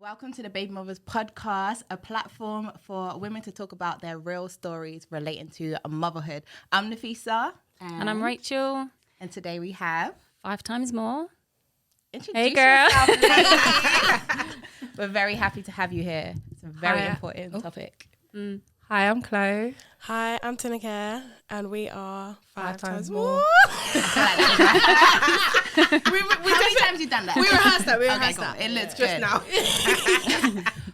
Welcome to the Baby Mothers podcast, a platform for women to talk about their real stories relating to motherhood. I'm Nofisa. And I'm Rachel. And today we have... 5 times more. Introduce Hey, girl. yourself, lady. We're very happy to have you here. It's a very important topic. Hi, I'm Chloe. Hi, I'm Tineke, and we are five times more. How many times have you done that? We rehearsed that. It looks just good. now.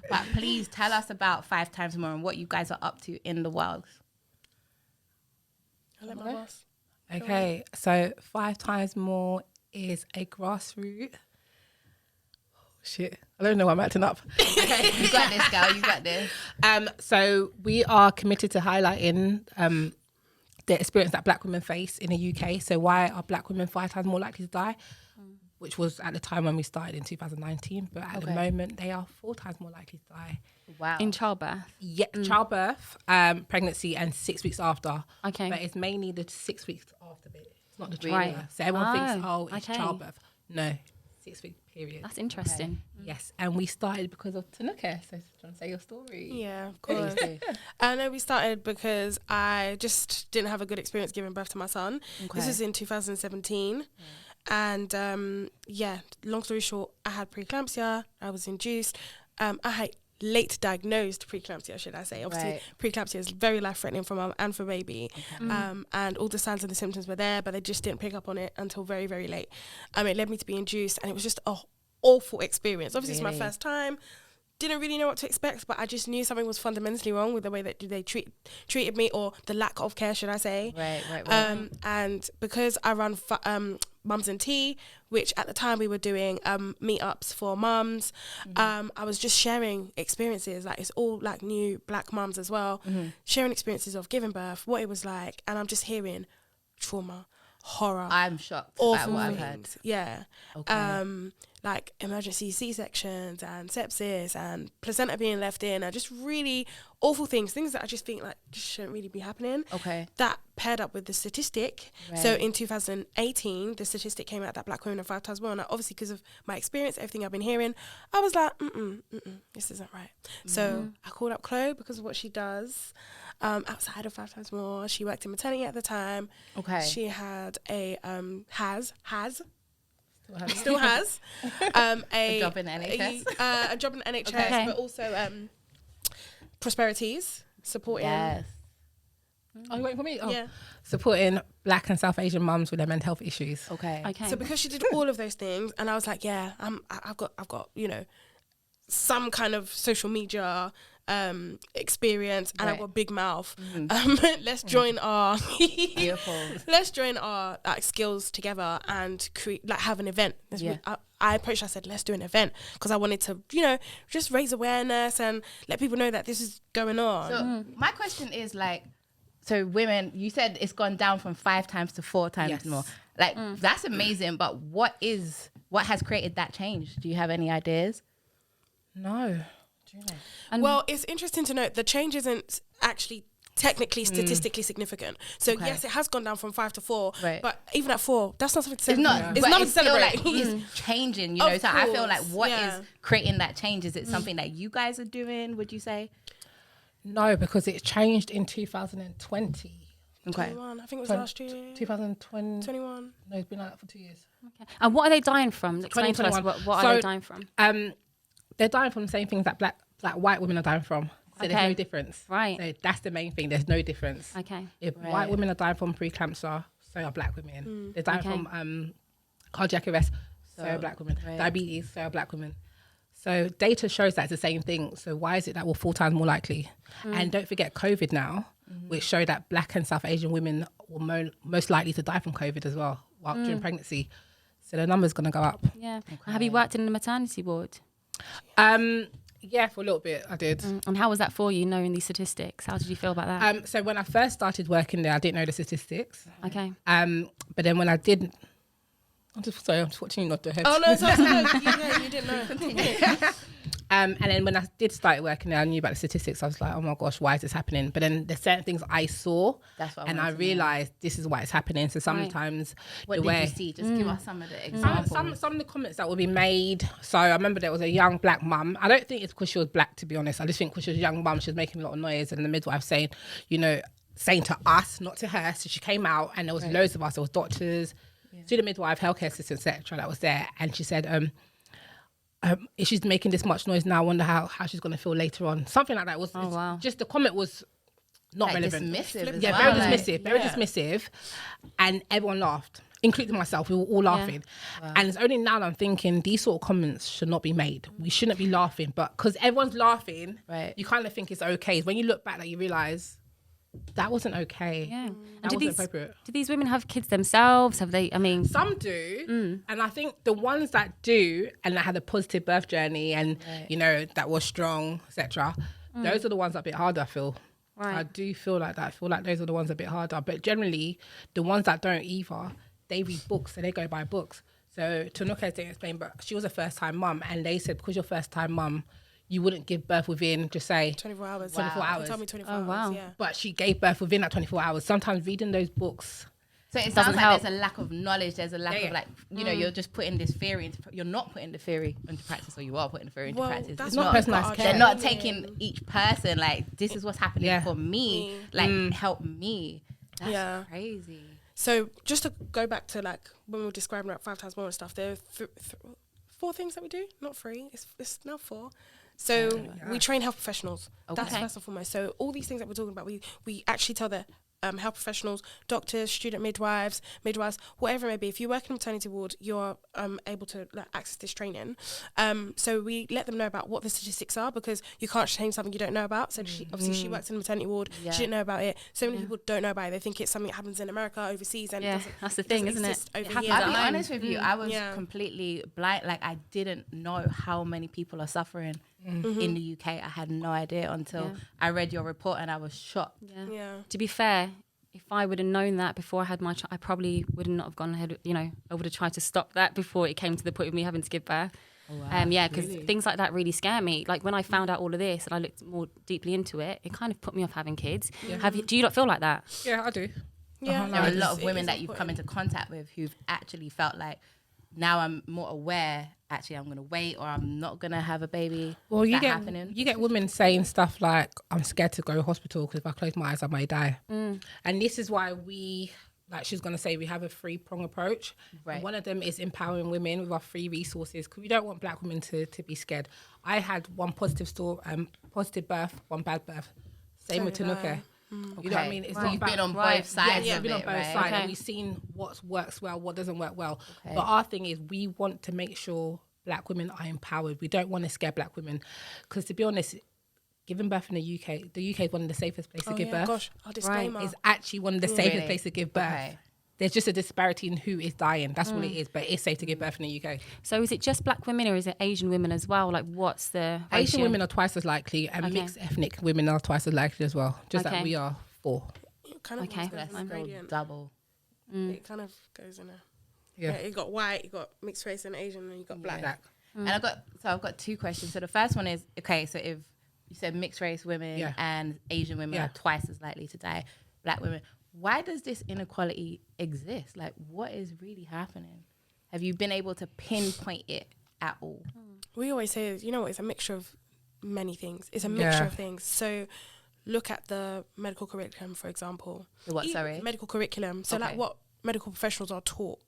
But please tell us about 5 times more and what you guys are up to in the world. I'll let my boss. Okay, so 5 times more is a grassroots. Shit, I don't know why I'm acting up. Okay, you got this, girl. You got this. So we are committed to highlighting the experience that Black women face in the UK. So why are Black women 5 times more likely to die? Which was at the time when we started in 2019, but at the moment they are 4 times more likely to die. Wow. In childbirth? Yeah, childbirth, pregnancy, and 6 weeks after. Okay. But it's mainly the 6 weeks after bit. It's not the Really? childbirth. So everyone thinks, it's okay. childbirth. No, 6 week period. That's interesting. Yes, and we started because of Tineke. So, do you want to say your story? Yeah, of course. I know we started because I just didn't have a good experience giving birth to my son. This was in 2017. And long story short, I had preeclampsia. I was induced. I had late diagnosed preeclampsia, should I say. Obviously, preeclampsia is very life-threatening for mum and for baby. And all the signs and the symptoms were there, but they just didn't pick up on it until very, very late. It led me to be induced, and it was just an awful experience. Obviously, it's my first time. Didn't really know what to expect, but I just knew something was fundamentally wrong with the way that they treated me, or the lack of care, should I say. Right. And because I run Mums and Tea, which at the time we were doing meetups for mums, I was just sharing experiences. Like, it's all like new Black mums as well, sharing experiences of giving birth, what it was like, and I'm just hearing trauma, horror. I'm shocked awful at what I've things. heard. Yeah. Okay. Like emergency C-sections and sepsis and placenta being left in, and just really awful things that I just think like just shouldn't really be happening. Okay. That paired up with the statistic. So in 2018, the statistic came out that Black women are 5 times more, and obviously because of my experience, everything I've been hearing, I was like, this isn't right. So I called up Chloe because of what she does. Outside of 5 times more, she worked in maternity at the time. Okay. She had a still has a job in the NHS. A job in the NHS, Okay. but also Prosperities supporting. Yes. Oh, you waiting for me? Oh. Yeah. Supporting Black and South Asian mums with their mental health issues. Okay. So because she did all of those things, and I was like, yeah, I've got some kind of social media experience, and I've got a big mouth. Let's join our Beautiful. let's join our skills together and have an event. I approached her, I said, let's do an event, because I wanted to, just raise awareness and let people know that this is going on. So my question is so women, you said it's gone down from 5 times to 4 times more. That's amazing, but what has created that change? Do you have any ideas? No. Well, it's interesting to note the change isn't actually technically statistically significant. So yes, it has gone down from 5 to 4, but even at 4, that's not something to celebrate. It's nothing to still celebrate. it's changing, So I feel like what is creating that change? Is it something that you guys are doing, would you say? No, because it changed in 2020. Okay. 21, I think it was last year. 2020. 21. No, it's been like that for 2 years. Okay. And what are they dying from? Explain to us 2021. what are they dying from? They're dying from the same things that black white women are dying from. So there's no difference. Right. So that's the main thing. There's no difference. Okay. If white women are dying from preeclampsia, so are Black women. They're dying from cardiac arrest, so are Black women. Diabetes, so are Black women. So data shows that it's the same thing. So why is it that we're 4 times more likely? And don't forget COVID now, which showed that Black and South Asian women were most likely to die from COVID as well during pregnancy. So the number's going to go up. Yeah. Okay. Have you worked in the maternity ward? Yeah, for a little bit I did. And how was that for you, knowing these statistics? How did you feel about that? So when I first started working there, I didn't know the statistics. Okay. But then when I did, I'm just watching you nod your head. Oh no, you didn't know. And then when I did start working there, I knew about the statistics. I was like, oh my gosh, why is this happening? But then there's certain things I saw, and I realized this is why it's happening. So sometimes what did you see? Just give us some of the examples. Some of the comments that would be made. So I remember there was a young black mum. I don't think it's because she was black, to be honest. I just think because she was a young mum, she was making a lot of noise, and the midwife saying to us, not to her. So she came out, and there was loads of us. There was doctors, student midwife, healthcare assistants, etc. that was there, and she said, if she's making this much noise now, I wonder how she's going to feel later on. Something like that. Just the comment was not relevant. Dismissive. Very dismissive. And everyone laughed, including myself. We were all laughing. Wow. And it's only now that I'm thinking these sort of comments should not be made. We shouldn't be laughing. But because everyone's laughing, you kind of think it's okay. When you look back, you realise that wasn't okay. Yeah. That wasn't appropriate. Do these women have kids themselves? Have they, Some do. And I think the ones that do and that had a positive birth journey and, that was strong, etc., those are the ones that are a bit harder, I feel. Right. I do feel like that. I feel like those are the ones that are a bit harder. But generally, the ones that don't either, they read books and they go by books. So Tanuka didn't explain, but she was a first-time mum, and they said because you're first-time mum, you wouldn't give birth within, just say... 24 hours. 24 hours. They told me 24 hours, yeah. But she gave birth within that 24 hours. Sometimes reading those books... So it sounds like there's a lack of knowledge. There's a lack of you're just putting this theory you're not putting the theory into practice, or you are putting the theory into practice. It's not personalised care. They're not taking each person, this is what's happening for me. Help me. That's crazy. So just to go back to when we were describing 5 times more and stuff, there are 4 things that we do, not 3. It's now 4. So we train health professionals. Okay. That's first and foremost. So all these things that we're talking about, we actually tell the health professionals, doctors, student midwives, whatever it may be. If you work in a maternity ward, you're able to access this training. So we let them know about what the statistics are, because you can't change something you don't know about. So obviously she works in a maternity ward. She didn't know about it. So many people don't know about it. They think it's something that happens in America, overseas, and that's the thing, isn't it? I'll be honest with you, I was completely blind. I didn't know how many people are suffering in the UK. I had no idea until I read your report, and I was shocked. To be fair, if I would have known that before I had my child, I probably would not have gone ahead. I would have tried to stop that before it came to the point of me having to give birth. Oh, wow. Because things like that really scare me. When I found out all of this and I looked more deeply into it, it kind of put me off having kids. Do you not feel like that? Yeah, I do. Yeah, there are a lot of women that you've come into contact with who've actually felt like, now I'm more aware, actually I'm going to wait, or I'm not going to have a baby. Well, you get women saying stuff like, I'm scared to go to hospital because if I close my eyes I may die. And this is why we, she's going to say, we have a 3-prong approach. Right. One of them is empowering women with our free resources, because we don't want black women to be scared. I had one positive birth, one bad birth. Same with Tanuka. You know what I mean? You've been on both sides. Yeah, been on both sides. And we've seen what works well, what doesn't work well. Okay. But our thing is, we want to make sure black women are empowered. We don't want to scare black women, because to be honest, giving birth in the UK is one of the safest places to give birth. Gosh, our disclaimer. It's actually one of the safest places to give birth. Okay. There's just a disparity in who is dying. That's what it is. But it's safe to give birth in the UK. So is it just black women, or is it Asian women as well? What's the ratio? Asian women are twice as likely, and mixed ethnic women are twice as likely as well. Just that we are 4. It kind of that's double. It kind of goes in a... Yeah, you got white, you got mixed race and Asian, and you got black. And I've got 2 questions. So the first one is, okay, so if you said mixed race women and Asian women are twice as likely to die, black women, why does this inequality exist? What is really happening? Have you been able to pinpoint it at all? We always say, it's a mixture of many things. It's a mixture of things. So look at the medical curriculum, for example. The what, sorry? Medical curriculum. So what medical professionals are taught.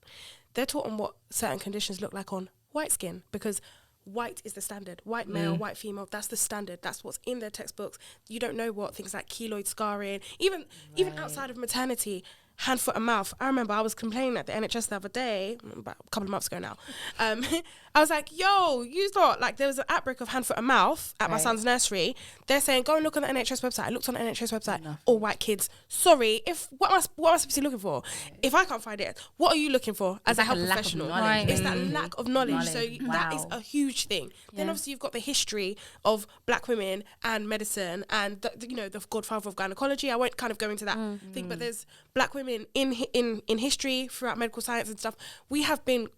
They're taught on what certain conditions look like on white skin, because white is the standard. White male, white female, that's the standard. That's what's in their textbooks. You don't know what things like keloid scarring, even outside of maternity, hand, foot and mouth. I remember I was complaining at the NHS the other day, about a couple of months ago now. I was like, yo, you thought, there was an outbreak of hand, foot and mouth at my son's nursery. They're saying, go and look on the NHS website. I looked on the NHS website, all white kids. Sorry, what am I supposed to be looking for? If I can't find it, what are you looking for as a health professional? It's that lack of knowledge. So that is a huge thing. Then obviously you've got the history of black women and medicine and the godfather of gynecology. I won't kind of go into that thing, but there's black women in history throughout medical science and stuff. We have been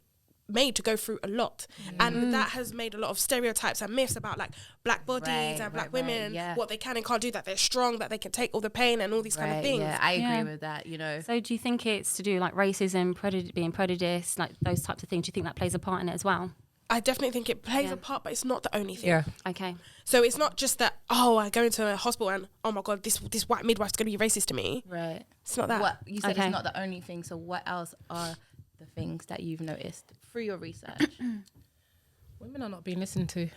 made to go through a lot, and that has made a lot of stereotypes and myths about like black bodies and black women, what they can and can't do, that they're strong, that they can take all the pain and all these kind of things. Yeah, I agree with that, you know. So do you think it's to do like racism, being prejudiced, like those types of things? Do you think that plays a part in it as well? I definitely think it plays a part, but it's not the only thing. Yeah. Okay. So it's not just that, I go into a hospital and, oh my God, this white midwife's going to be racist to me. Right. It's not that. What you said it's not the only thing. So what else are the things that you've noticed through your research? Women are not being listened to.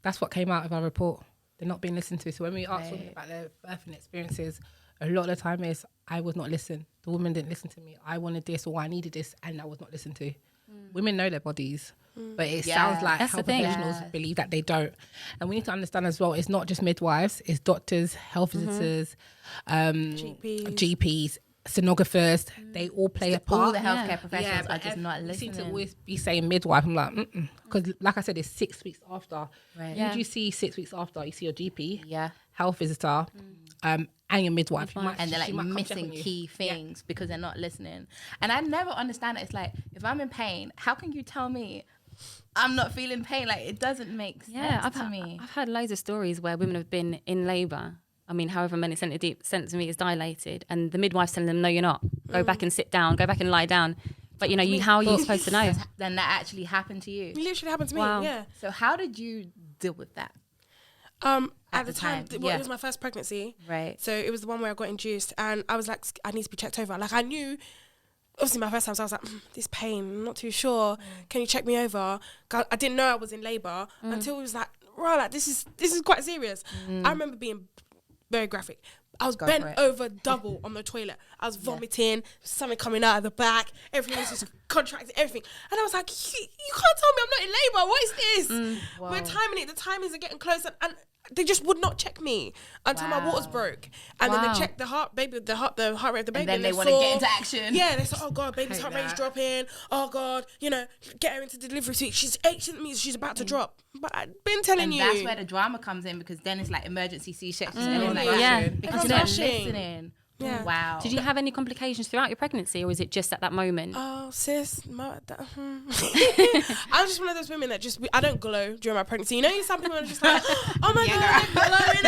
That's what came out of our report. They're not being listened to. So when we ask women about their birthing experiences, a lot of the time is, I was not listened. The woman didn't listen to me. I wanted this or I needed this and I was not listened to. Women know their bodies, but it sounds like health professionals believe that they don't. And we need to understand as well, it's not just midwives, it's doctors, health visitors, GPs, sonographers, they all play a part. All the healthcare professionals are just not listening. You seem to always be saying midwife. I'm like, because like I said, it's 6 weeks after. Right. Who do you see 6 weeks after? You see your GP, health visitor, and your midwife. And they're like missing key things because they're not listening. And I never understand it. It's like, if I'm in pain, how can you tell me I'm not feeling pain? Like, it doesn't make sense to me. I've heard loads of stories where women have been in labour. I mean, however many centimetres dilated, and the midwife's telling them, no, you're not. Go back and sit down. Go back and lie down. But, you know, how are you supposed to know? Then that actually happened to you. It literally happened to me, yeah. So how did you deal with that? At the time, it was my first pregnancy. Right. So it was the one where I got induced, and I was like, I need to be checked over. Like, I knew, obviously my first time, so I was like, this pain, I'm not too sure. Can you check me over? I didn't know I was in labour until it was like, right, like this is quite serious. I remember being very graphic. I was bent over double on the toilet. I was vomiting, something coming out of the back. Everything was just contracting, everything. And I was like, you can't tell me I'm not in labour. What is this? We're timing it. The timings are getting closer. And they just would not check me until my waters broke. And then they checked the heart rate of the baby. And then they want to get into action. Yeah, they said, oh God, baby's heart rate's dropping. Oh God, get her into the delivery suite. She's 8 means she's about to drop. But I've been telling you. And that's where the drama comes in, because then it's like emergency C-section. Because they're listening. Yeah. Wow. Did you have any complications throughout your pregnancy, or was it just at that moment? Oh, sis. I'm just one of those women that I don't glow during my pregnancy. You know, some people are just like, oh my God, I'm glowing.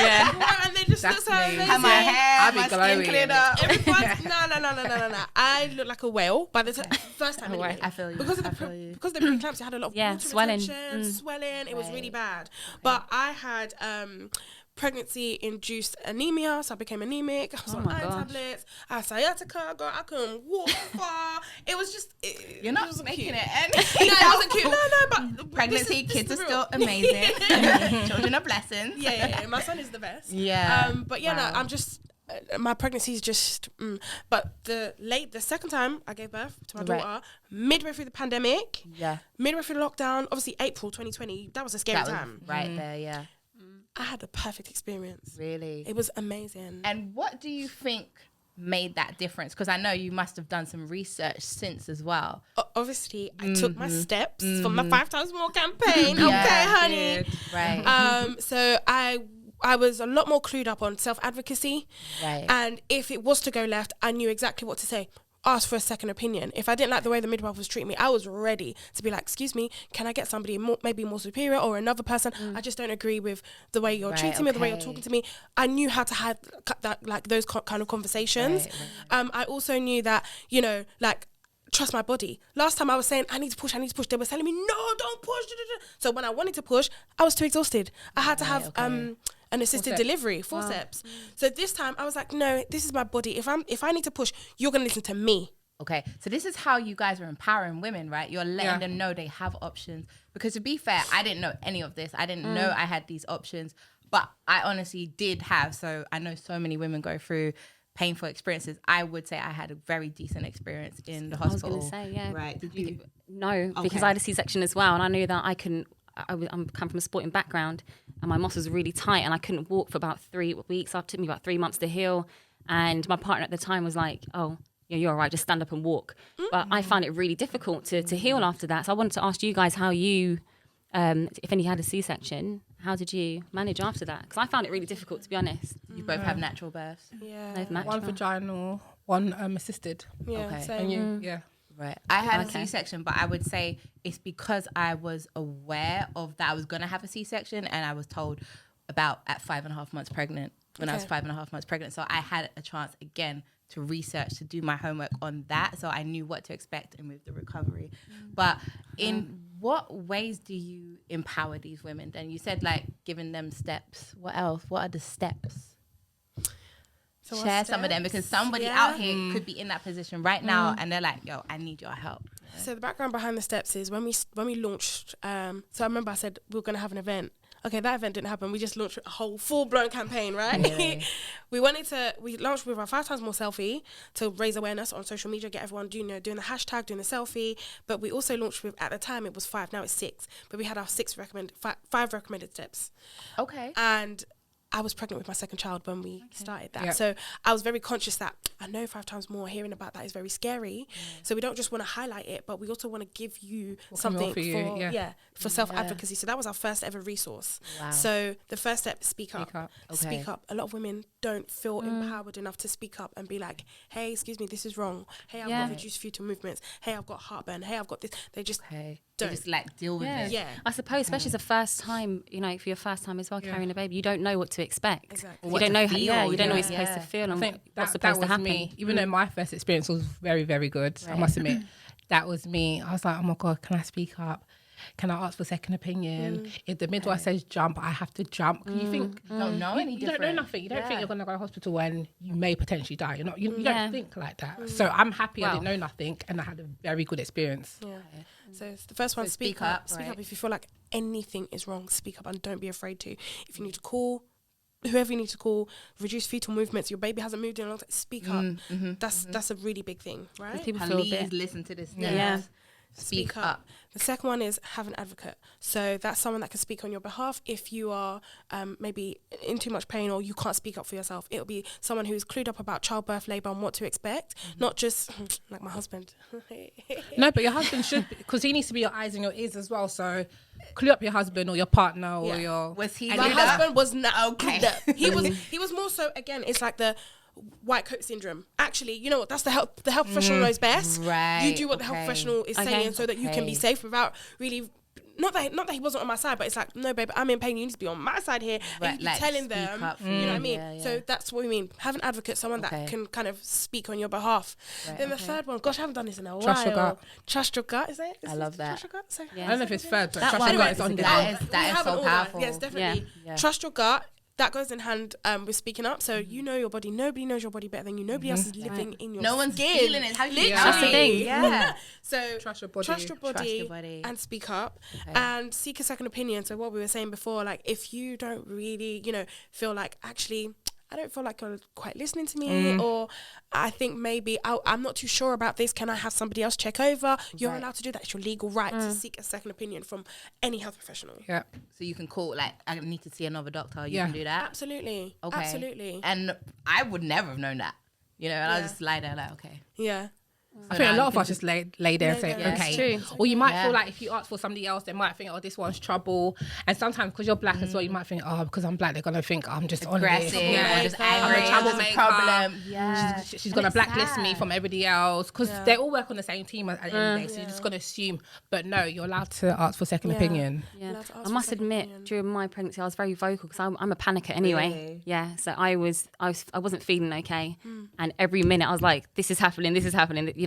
And they just look so amazing. And my hair, my skin cleared up. No. I look like a whale by the first time. Anyway. I feel you. Because of the preeclampsia, I had a lot of water swelling. Swelling. It was really bad. But I had pregnancy-induced anemia, so I became anemic. I was on iron tablets. I had sciatica. Girl, I couldn't walk far. It was just... You're not making cute. it. No, it wasn't cute. No, but... Pregnancy, kids are still amazing. Children are blessings. Yeah. My son is the best. Yeah. But yeah, no, I'm just... my pregnancy is just... But the second time I gave birth to my daughter, midway through the pandemic, midway through the lockdown, obviously April 2020, that was a scary time. Right there, yeah. I had the perfect experience. Really? It was amazing. And what do you think made that difference? Because I know you must have done some research since as well. Obviously, I took my steps from my FiveXmore campaign. Okay, honey. Right. So I was a lot more clued up on self-advocacy. Right. And if it was to go left, I knew exactly what to say. Ask for a second opinion. If I didn't like the way the midwife was treating me, I was ready to be like, excuse me, can I get somebody maybe more superior or another person? I just don't agree with the way you're treating me, the way you're talking to me. I knew how to have that, like those kind of conversations. I also knew that, trust my body. Last time I was saying, I need to push. They were telling me, no, don't push. So when I wanted to push, I was too exhausted. I had to have an assisted delivery, forceps. So this time I was like, no, this is my body. If I need to push, you're going to listen to me. Okay, so this is how you guys are empowering women, right? You're letting them know they have options. Because to be fair, I didn't know any of this. I didn't know I had these options, but I honestly did have. So I know so many women go through painful experiences. I would say I had a very decent experience in the hospital. I was going to say, yeah. Right. Did you? No, because I had a C-section as well, and I knew that I couldn't. I'm come from a sporting background, and my muscles were really tight, and I couldn't walk for about 3 weeks. So it took me about 3 months to heal. And my partner at the time was like, "Oh, yeah, you're all right. Just stand up and walk." But I found it really difficult to heal after that. So I wanted to ask you guys how you, if any had a C-section, how did you manage after that? Because I found it really difficult, to be honest. You both have natural births. Yeah. One vaginal, one assisted. Yeah. Okay. Same. And you, Right. I had a C-section, but I would say it's because I was aware of that I was going to have a C-section, and I was told about at 5.5 months pregnant, when I was 5.5 months pregnant. So I had a chance again to research, to do my homework on that. So I knew what to expect and with the recovery. But in what ways do you empower these women then? You said like giving them steps. What else? What are the steps? So share some of them, because somebody out here could be in that position right now and they're like, yo, I need your help. So the background behind the steps is when we launched, so I remember I said we were going to have an event. Okay, that event didn't happen. We just launched a whole full-blown campaign, right? Yeah. we launched with our 5 times more selfie to raise awareness on social media, get everyone doing the hashtag, doing the selfie. But we also launched with, at the time it was 5, now it's 6. But we had our 5 recommended steps. Okay. And I was pregnant with my second child when we started that. Yep. So I was very conscious that I know 5 times more, hearing about that is very scary. So we don't just want to highlight it, but we also want to give you something for self-advocacy. So that was our first ever resource. Wow. So the first step, speak up. Okay. Speak up. A lot of women don't feel empowered enough to speak up and be like, hey, excuse me, this is wrong. Hey, I've got reduced fetal movements. Hey, I've got heartburn. Hey, I've got this. They just don't. Just like deal with it. Yeah. I suppose, especially as a first time, for your first time as well, carrying a baby, you don't know what to expect. Exactly. You don't know how you don't know what you're supposed to feel and what's supposed to happen. Me. Even though my first experience was very, very good, I must admit, that was me. I was like, oh my God, can I speak up? Can I ask for second opinion? If the midwife says jump, I have to jump. You think you don't know any different. You don't know nothing. You don't think you're going to go to hospital when you may potentially die. You're not. You don't think like that. So I'm happy I didn't know nothing, and I had a very good experience. Yeah. So it's the first one. Speak up. Speak up if you feel like anything is wrong. Speak up and don't be afraid to. If you need to call whoever you need to call, reduce fetal movements, your baby hasn't moved in a long time, speak up. That's a really big thing, right? People please listen to this. Yeah. Speak up. The second one is have an advocate. So that's someone that can speak on your behalf if you are maybe in too much pain or you can't speak up for yourself. It'll be someone who's clued up about childbirth, labour and what to expect, not just like my husband. No, but your husband should, because he needs to be your eyes and your ears as well. So clue up your husband or your partner or your... Was he? My husband was not clued up. He was more so, again, it's like the white coat syndrome. Actually, you know what? That's the health professional knows best. Right. You do what the health professional is saying so that you can be safe without really... Not that he wasn't on my side, but it's like, no, babe, I'm in pain. You need to be on my side here. Right, and you like telling them, you know what I mean? Yeah. So that's what we mean. Have an advocate, someone that can kind of speak on your behalf. Right, then the third one, gosh, I haven't done this in a while. Trust your gut. Trust your gut, is it? I love that. Trust your gut? So, I don't know if it's third, but trust your gut is on that is so powerful. Yes, definitely. Yeah. Trust your gut. That goes in hand with speaking up. So you know your body. Nobody knows your body better than you. Nobody else is living in your skin. No one's feeling it. How you That's the thing. Yeah. So trust your body. Trust your body and speak up and seek a second opinion. So what we were saying before, like if you don't really, feel like actually I don't feel like you're quite listening to me, or I think maybe I'm not too sure about this. Can I have somebody else check over? You're allowed to do that. It's your legal right to seek a second opinion from any health professional. Yeah. So you can call, like, I need to see another doctor. You can do that? Absolutely. Okay. Absolutely. And I would never have known that, and I'll just lie there like, okay. Yeah. I think a lot of us just lay there and say, okay. True. Or you might feel like if you ask for somebody else, they might think, oh, this one's trouble. And sometimes because you're black as well, you might think, oh, because I'm black, they're going to think I'm just aggressive, on this. or just angry, I'm a problem. Yeah. She's going to blacklist me from everybody else. Because they all work on the same team at the end of the day, so you're just going to assume. But no, you're allowed to ask for second opinion. Yeah. I must admit, during my pregnancy, I was very vocal because I'm a panicker anyway. Really? Yeah, so I wasn't feeling okay. And every minute I was like, this is happening.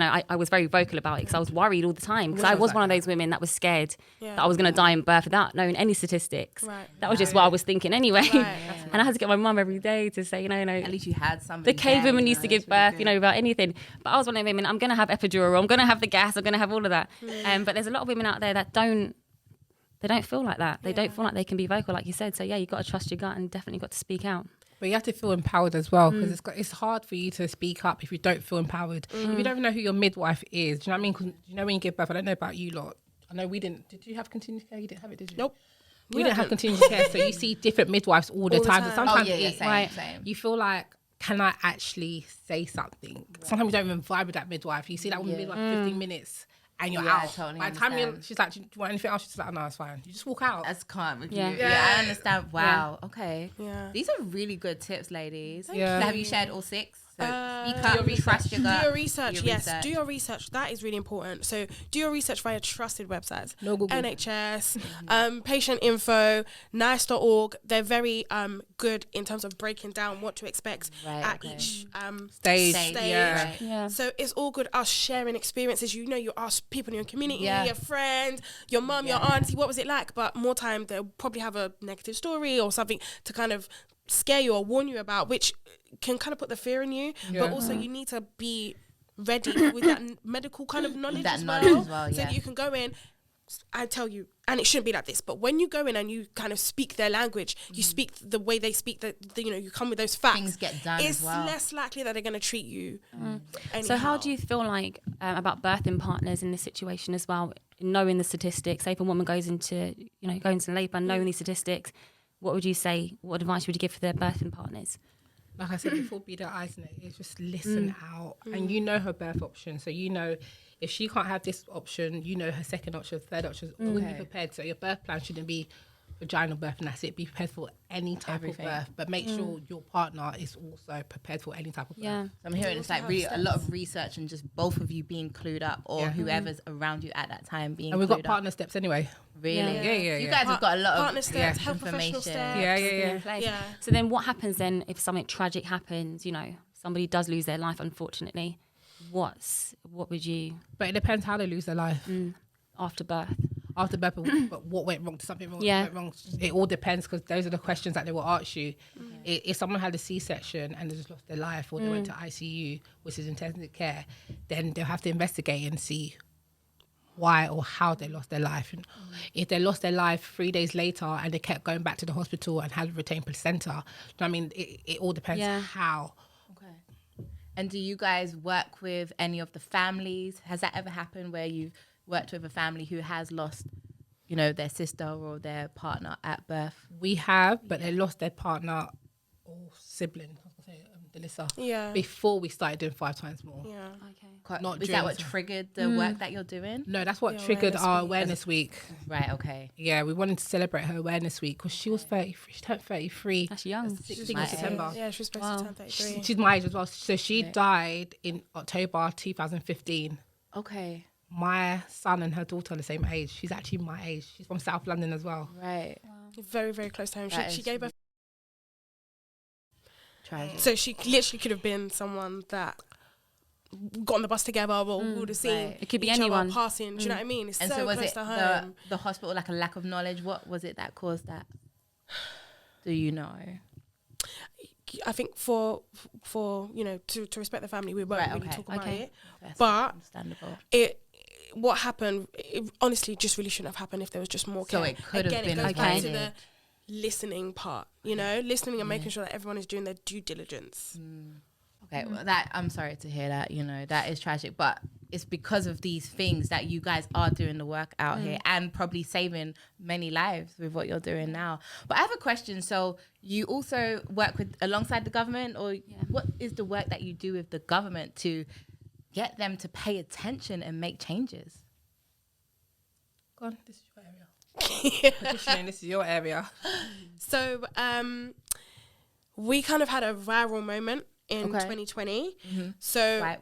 I was very vocal about it because I was worried all the time because I was one of those women that was scared that I was going to die in birth without knowing any statistics. Right. That was just what I was thinking anyway. And I had to get my mum every day to say, at least you had somebody. The cave women used to give birth, without anything. But I was one of the women, I'm going to have epidural, I'm going to have the gas, I'm going to have all of that. But there's a lot of women out there that don't feel like that. They don't feel like they can be vocal, like you said. So you've got to trust your gut and definitely got to speak out. But you have to feel empowered as well, because it's hard for you to speak up if you don't feel empowered. If you don't know who your midwife is, do you know what I mean? 'Cause when you give birth, I don't know about you lot. I know we didn't. Did you have continuous care? You didn't have it, did you? Nope. We didn't have continuous care, so you see different midwives all the time. So sometimes same. you feel like, can I actually say something? Right. Sometimes you don't even vibe with that midwife. You see that woman midwife 15 minutes. And you're out. Totally By the time she's like, do you want anything else? She's like, oh, no, it's fine. You just walk out. That's calm with you. Yeah. I understand. Wow. Okay. Yeah. These are really good tips, ladies. Yeah. Have you shared all 6? So speak up, trust your gut. Do your research, yes. Do your research. That is really important. So do your research via trusted websites. No Google. NHS, patient info, nice.org. They're very good in terms of breaking down what to expect at each stage. Yeah. Yeah. So it's all good, us sharing experiences. You know, you ask people in your community, your friend, your mum, your auntie, what was it like? But more time, they'll probably have a negative story or something to kind of scare you or warn you about, which can kind of put the fear in you. But also you need to be ready with that medical kind of knowledge as well, so that you can go in. I tell you, and it shouldn't be like this, but when you go in and you kind of speak their language, you speak the way they speak, you know, you come with those facts, things get done it's as well. less likely that they're going to treat you So how do you feel like about birthing partners in this situation as well, knowing the statistics? Say if a woman goes into labour, knowing these statistics, what would you say, what advice would you give for their birthing partners? Like I said before, be the eyes in it. It's just listen out, and you know her birth option. So you know if she can't have this option, you know her second option, third option. Always be prepared. So your birth plan shouldn't be vaginal birth, and that's it. Be prepared for any type of birth, but make sure your partner is also prepared for any type of birth. Yeah, so I'm hearing it's like really a lot of research and just both of you being clued up, or whoever's around you at that time being. And we've got partner steps anyway. Really? Yeah. You guys have got a lot of partner steps, health professional information. steps. Yeah. So then what happens then if something tragic happens, you know, somebody does lose their life, unfortunately, what would you... But it depends how they lose their life. After birth. After birth, but what went wrong? Did something wrong? Went wrong? It all depends, because those are the questions that they will ask you. If someone had a C-section and they just lost their life, or they went to ICU, which is intensive care, then they'll have to investigate and see why or how they lost their life. And if they lost their life 3 days later and they kept going back to the hospital and had retained placenta, you know what I mean? It all depends how. Okay. And do you guys work with any of the families? Has that ever happened where you've worked with a family who has lost, you know, their sister or their partner at birth? We have, but they lost their partner or sibling, I was going to say, Delissa, before we started doing 5 times more. Yeah. Okay. Is that what triggered the work that you're doing? No, that's what triggered our awareness week. Right, okay. Yeah, we wanted to celebrate her awareness week because she was 33. She turned 33. That's young. 16th of September. Yeah, she was supposed to turn 33. She's my age as well. So she died in October 2015. Okay. My son and her daughter are the same age. She's actually my age. She's from South London as well. Right. Wow. Very, very close to home. She gave birth. Tragic. So she literally could have been someone that got on the bus together, or we would have seen It could be each anyone other passing. Do you know what I mean? It's and so was close it to home. the hospital, like a lack of knowledge? What was it that caused that? Do you know? I think for you know, to respect the family, we won't really talk about it. That's but understandable. What happened, it honestly just really shouldn't have happened if there was just more care. So it could have been it goes back to avoided. the listening part, you know, listening and making sure that everyone is doing their due diligence. Okay, well, that I'm sorry to hear that. You know, that is tragic, but it's because of these things that you guys are doing the work out here and probably saving many lives with what you're doing now. But I have a question. So you also work with alongside the government, or what is the work that you do with the government to get them to pay attention and make changes? Go on, this is your area. Petitioning, this is your area. So we kind of had a viral moment in 2020. So why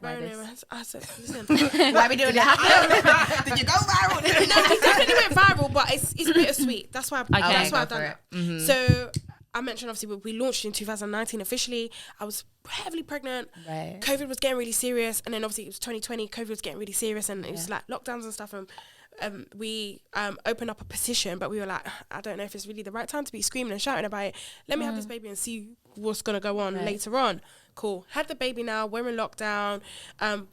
I said, listen, why are we doing that? Did you go viral? no, it definitely went viral, but it's bittersweet. That's why I've done that. So I mentioned, obviously, we launched in 2019 officially. I was heavily pregnant. Right. COVID was getting really serious, and then obviously it was 2020. COVID was getting really serious, and it was like lockdowns and stuff. And we opened up a petition, but we were like, I don't know if it's really the right time to be screaming and shouting about it. Let me have this baby and see what's gonna go on later on. Cool. Had the baby now. We're in lockdown.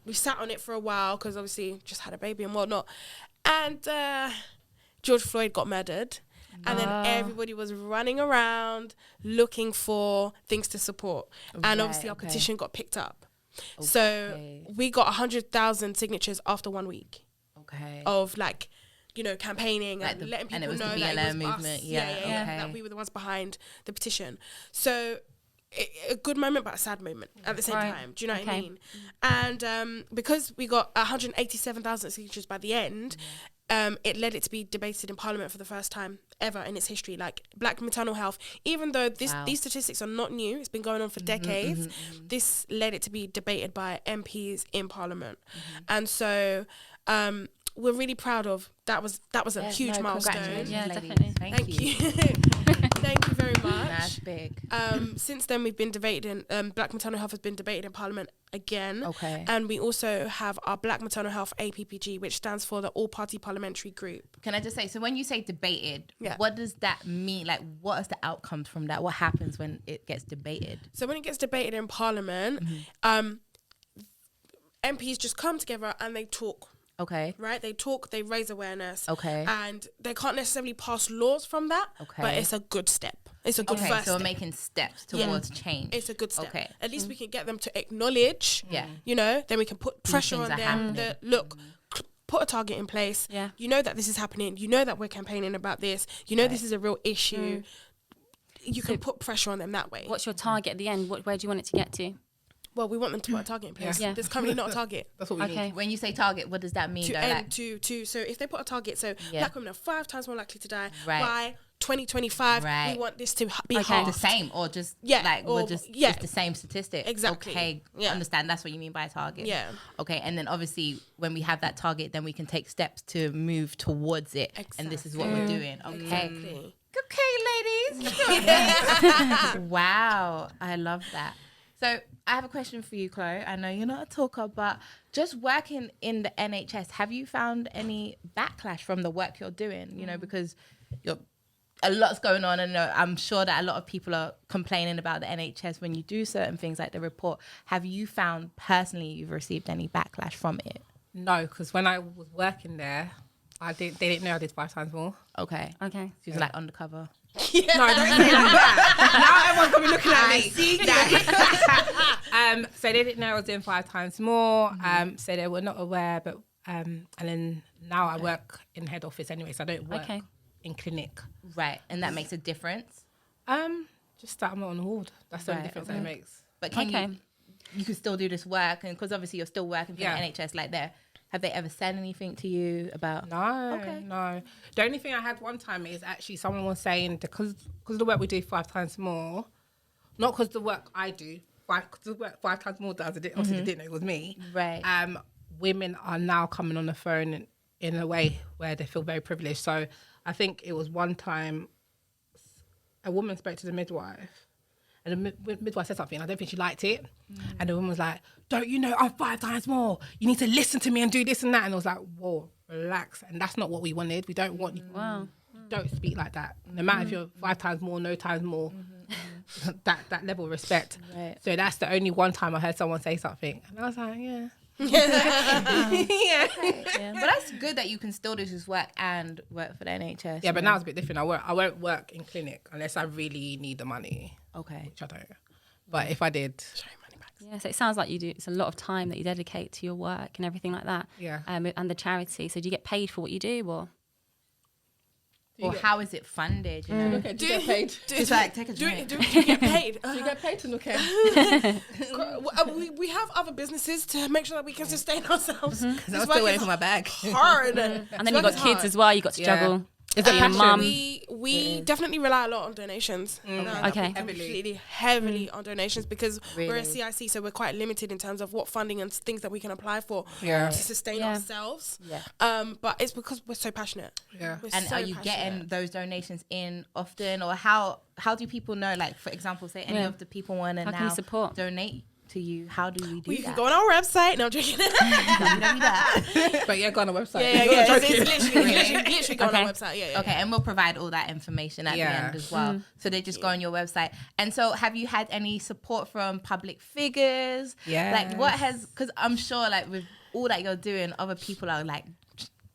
We sat on it for a while because obviously just had a baby and whatnot. And George Floyd got murdered. And then everybody was running around looking for things to support. And obviously our petition got picked up. So we got 100,000 signatures after 1 week. Of like, you know, campaigning like and letting people know that it was movement. us. That we were the ones behind the petition. So a good moment, but a sad moment at the same time. Do you know what I mean? And because we got 187,000 signatures by the end, it led it to be debated in Parliament for the first time ever in its history. Like black maternal health, even though these statistics are not new, it's been going on for decades. This led it to be debated by MPs in Parliament, and so we're really proud of that. Was a huge milestone. Yeah, definitely. Thank you. Thank you very much. That's big. Since then, we've been debated in black maternal health has been debated in Parliament again. Okay. And we also have our Black Maternal Health APPG, which stands for the All Party Parliamentary Group. Can I just say, so when you say debated, what does that mean? Like, what is the outcomes from that? What happens when it gets debated? So when it gets debated in Parliament, MPs just come together and they talk. Okay. Right? They talk, they raise awareness. Okay. And they can't necessarily pass laws from that, but it's a good step. It's a good first step. So we're making steps towards change. It's a good step. Okay. At least we can get them to acknowledge, you know, then we can put pressure on them that, look, put a target in place. Yeah. You know that this is happening. You know that we're campaigning about this. You know this is a real issue. You can put pressure on them that way. What's your target at the end? Where do you want it to get to? Well, we want them to put a target in place. Yeah. There's currently not a target. That's what we need. When you say target, what does that mean? So if they put a target, black women are 5 times more likely to die by 2025. We want this to be half. The same, or just it's the same statistic. Exactly. Okay, understand. That's what you mean by target. Yeah. Okay, and then obviously when we have that target, then we can take steps to move towards it. Exactly. And this is what we're doing. Okay. Exactly. Okay, ladies. Wow, I love that. So I have a question for you, Chloe. I know you're not a talker, but just working in the NHS, have you found any backlash from the work you're doing? You know, because a lot's going on, and I'm sure that a lot of people are complaining about the NHS when you do certain things like the report. Have you found personally you've received any backlash from it? No, because when I was working there, they didn't know I did 5 times more. Okay. She was like undercover. No, don't say that. Now everyone's gonna be looking at me. See that. So they didn't know I was doing 5 times more. So they were not aware. But and then now I work in head office anyway, so I don't work in clinic. Right, and that makes a difference. Just that I'm not on the ward. That's the only difference that it makes. But can you can still do this work, and because obviously you're still working for the NHS, like there. Have they ever said anything to you about? No. The only thing I had one time is actually someone was saying because of the work we do 5 times more, not because the work I do, because the work 5 times more does. Obviously they didn't know it was me. Right. Women are now coming on the phone in a way where they feel very privileged. So I think it was one time a woman spoke to the midwife. And the midwife said something, I don't think she liked it. And the woman was like, don't you know I'm 5 times more? You need to listen to me and do this and that. And I was like, whoa, relax. And that's not what we wanted. We don't want you. Wow. Don't speak like that. No matter if you're 5 times more, no times more, that level of respect. Right. So that's the only one time I heard someone say something. And I was like, yeah. But that's good that you can still do this work and work for the NHS. Yeah, but now it's a bit different. I won't work in clinic unless I really need the money. Okay. Which I don't. But if I did... Yeah, so it sounds like you do. It's a lot of time that you dedicate to your work and everything like that. Yeah. And the charity. So do you get paid for what you do, or how is it funded? You know? Do you get paid? Just like take a drink. Do you get paid? Do you get paid to look at? We have other businesses to make sure that we can sustain ourselves. I'm still waiting for my bag. Hard. And then you got kids as well. You got to juggle. Is it mum? We definitely rely a lot on donations. Heavily on donations because we're a CIC, so we're quite limited in terms of what funding and things that we can apply for to sustain ourselves. But it's because we're so passionate. And are you getting those donations in often, or how do people know? Like, for example, say any of the people want to now donate to you, how do we do that? You can go on our website. No, I'm joking. But go on our website. It's literally go on our website. Okay, and we'll provide all that information at the end as well. So they just go on your website. And so have you had any support from public figures? Yeah. Like what has, because I'm sure like with all that you're doing, other people are like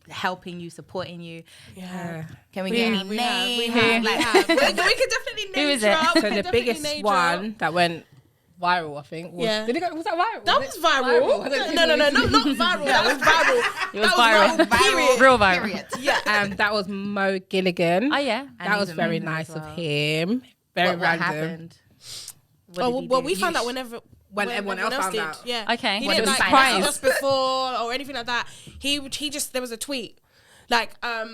helping you, supporting you. Yeah. Can we get any names? We have. We can definitely name. Who is it? So the biggest one that went viral, I think. Was that viral? That was viral. No, not viral. That was viral. It was viral. Period. Real viral. Yeah. That was Mo Gilligan. Oh, yeah. That was very nice of him. Very what random. Happened? Well, we found out when everyone else found out. Yeah. Okay. He didn't like us before or anything like that. He just, there was a tweet Like, I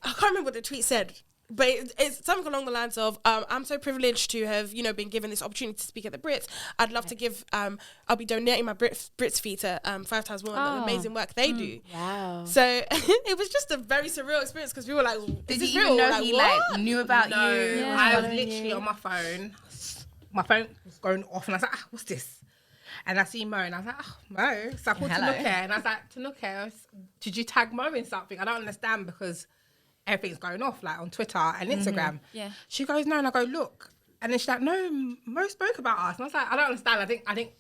can't remember what the tweet said, but it's something along the lines of, I'm so privileged to have, you know, been given this opportunity to speak at the Brits. I'd love to give, I'll be donating my Brits fee to 5 times more the amazing work they do. Wow. So it was just a very surreal experience because we were like, did you even know he like knew about you? Yeah. I was literally on my phone. My phone was going off and I was like, what's this? And I see Mo and I was like, Mo. So I called Tanuke and I was like, Tanuke, did you tag Mo in something? I don't understand because everything's going off like on Twitter and Instagram. Yeah. She goes, no, and I go, look. And then she's like, no, Mo spoke about us. And I was like, I don't understand. I think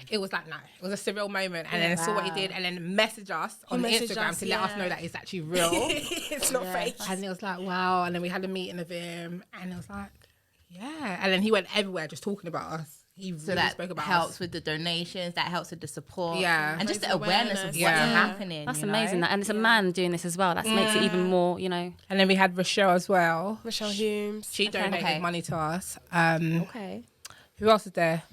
it was like, no, it was a surreal moment. And then I saw what he did and then messaged us on Instagram to let us know that it's actually real. It's not fake. And it was like, wow. And then we had a meeting with him and it was like, yeah. And then he went everywhere just talking about us. He really that spoke about helps us. with the donations, that helps with the support. Yeah. And just the Raising awareness of what's happening. That's you amazing. know? And it's a man doing this as well. That makes it even more, you know. And then we had Rochelle as well. Rochelle Humes. She donated money to us. Okay. Who else is there?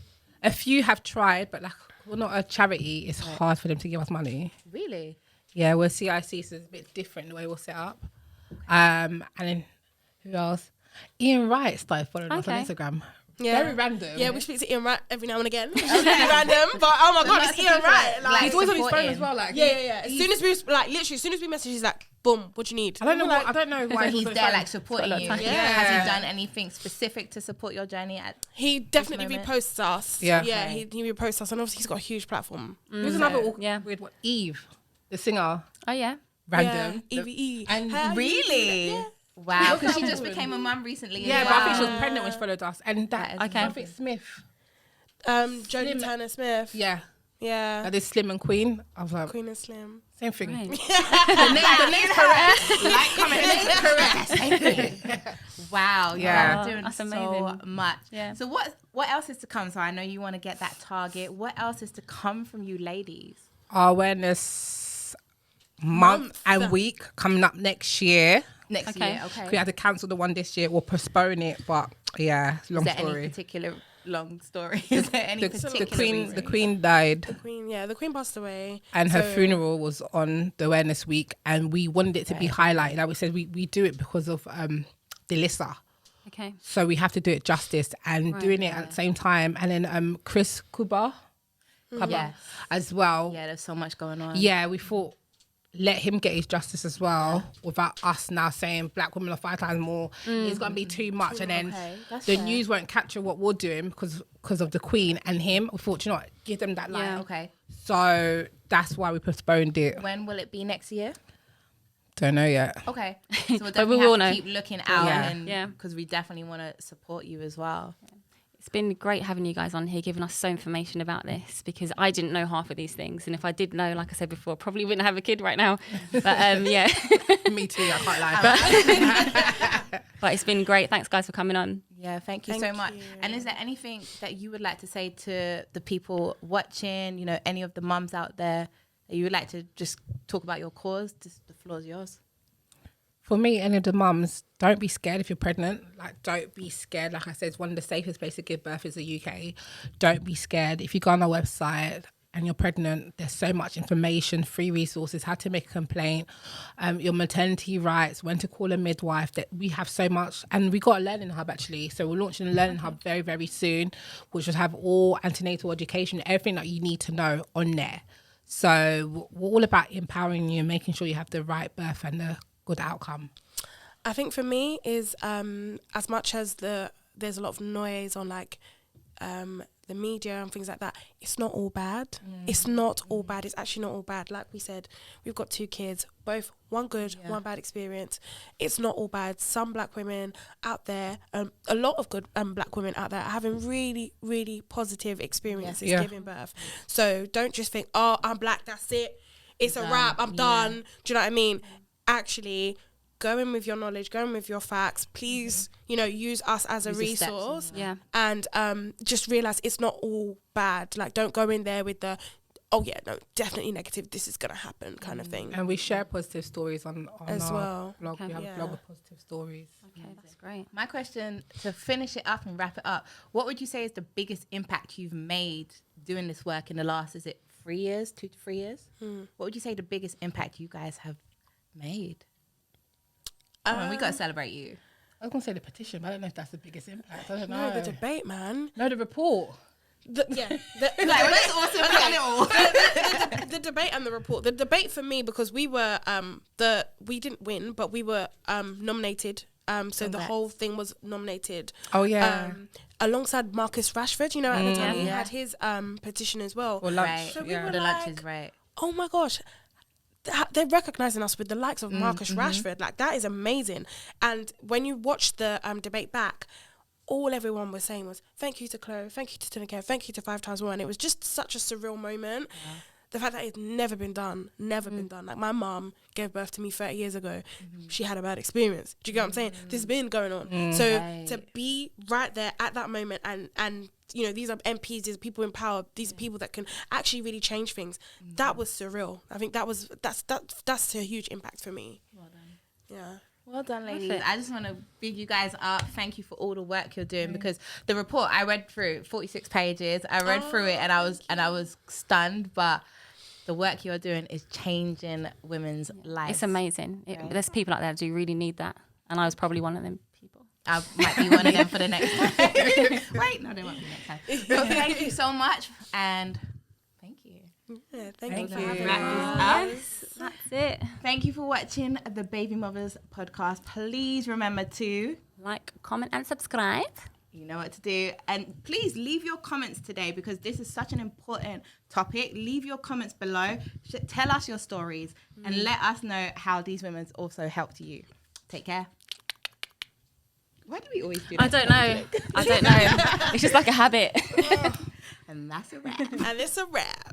A few have tried, but like we're not a charity. It's hard for them to give us money. Really? Yeah, we're CIC, so it's a bit different the way we're set up. And then who else? Ian Wright started following us on Instagram. Yeah. Very random. Yeah, we speak to Ian Wright every now and again. It's really random, but oh my god, it's Ian Wright. Like, he's always on his phone as well. Like yeah. As soon as we message, he's like, boom, what do you need? I don't know why So he's there like supporting you. Yeah. Has he done anything specific to support your journey at He definitely moment? reposts us. Yeah. Yeah, he reposts us, and obviously he's got a huge platform. Who's another weird one? Eve, the singer. Oh, yeah. Random. Yeah, EVE. And really? Yeah. Wow, because she just became a mum recently. Yeah, as but I well. think she was pregnant when she followed us. And that That is I think Smith. Jodie Turner Smith. Yeah. Yeah. That is Slim and Queen. I was like, Queen and Slim. same thing. Right. The name's correct. Like, comment, the name's correct. Same thing. Wow, Yeah. you're doing That's so amazing. much. Yeah. So what else is to come? So I know you want to get that target. What else is to come from you ladies? Our awareness month and week coming up next year. Next Okay. year, okay. We had to cancel the one this year. We'll postpone it, but yeah, long Is there story. any particular long story? Is there any particular reason? The Queen died. The Queen passed away. And her funeral was on the awareness week, and we wanted it to be highlighted. Like we said, we do it because of Delissa. Okay. So we have to do it justice and doing it at the same time. And then Chris Kuba Yes. as well. Yeah, there's so much going on. Yeah, we thought let him get his justice as well without us now saying black women are 5 times more. It's going to be too much. And then the news won't capture what we're doing because of the Queen and him. We thought, you know what, give them that light. Yeah, okay. So that's why we postponed it. When will it be next year? Don't know yet. Okay. So we'll But we definitely will have know. to keep looking out Yeah. because we definitely want to support you as well. It's been great having you guys on here, giving us so information about this, because I didn't know half of these things. And if I did know, like I said before, I probably wouldn't have a kid right now. But yeah. Me too, I can't lie. But it's been great. Thanks, guys, for coming on. Yeah, thank you so much. And is there anything that you would like to say to the people watching, you know, any of the mums out there that you would like to just talk about your cause? Just the floor is yours. For me, any of the mums, don't be scared if you're pregnant. Like, don't be scared. Like I said, it's one of the safest places to give birth is the UK. Don't be scared. If you go on our website and you're pregnant, there's so much information, free resources, how to make a complaint, your maternity rights, when to call a midwife, that we have so much. And we got a learning hub, actually. So we're launching a learning hub very, very soon, which will have all antenatal education, everything that you need to know on there. So we're all about empowering you and making sure you have the right birth and the good outcome. I think for me is as much as there's a lot of noise on like the media and things like that, it's not all bad. It's not all bad. It's actually not all bad. Like we said, we've got 2 kids, both one good, one bad experience. It's not all bad. Some black women out there, a lot of good black women out there are having really, really positive experiences giving birth. So don't just think, oh, I'm black, that's it. It's a wrap, I'm done. Do you know what I mean? Actually, go in with your knowledge, go in with your facts. Please, you know, use us as a resource. And just realize it's not all bad. Like, don't go in there with the, oh yeah, no, definitely negative, this is gonna happen kind of thing. And we share positive stories on as our well. blog. We have a blog of positive stories. Okay, that's great. My question, to finish it up and wrap it up, what would you say is the biggest impact you've made doing this work in the last, is it 3 years, 2 to 3 years? What would you say the biggest impact you guys have made? Come on, we got to celebrate you. I was going to say the petition, but I don't know if that's the biggest impact. I don't know. No, the debate, man. No, the report. That's awesome. The debate and the report. The debate for me, because we were we didn't win, but we were nominated. So the whole thing was nominated. Oh yeah. Alongside Marcus Rashford, at the time he had his petition as well. Or lunch. So we were the lunch is right. Oh my gosh. They're recognizing us with the likes of Marcus Rashford. Like, that is amazing. And when you watch the debate back, all everyone was saying was, thank you to Chloe, thank you to Tinika, thank you to 5x1. It was just such a surreal moment. Yeah. The fact that it's never been done. Like, my mum gave birth to me 30 years ago. She had a bad experience. Do you get what I'm saying? This has been going on. So to be right there at that moment and these are MPs, these are people in power, these are people that can actually really change things. That was surreal. I think that's a huge impact for me. Well done. Yeah. Well done, ladies. Perfect. I just want to big you guys up. Thank you for all the work you're doing, because the report I read through 46 pages. I read through it and I was stunned, but the work you're doing is changing women's lives. It's amazing. There's people out there that do really need that, and I was probably one of them people. I might be one of them for the next time. Wait, no, they won't be next time. But thank you so much, and thank you. Yeah, thank you for having us. That's it. Thank you for watching the Baby Mothers podcast. Please remember to like, comment, and subscribe. You know what to do. And please leave your comments today, because this is such an important topic. Leave your comments below. Tell us your stories and let us know how these women's also helped you. Take care. Why do we always do that? I don't know. It's just like a habit. And that's a wrap. And it's a wrap.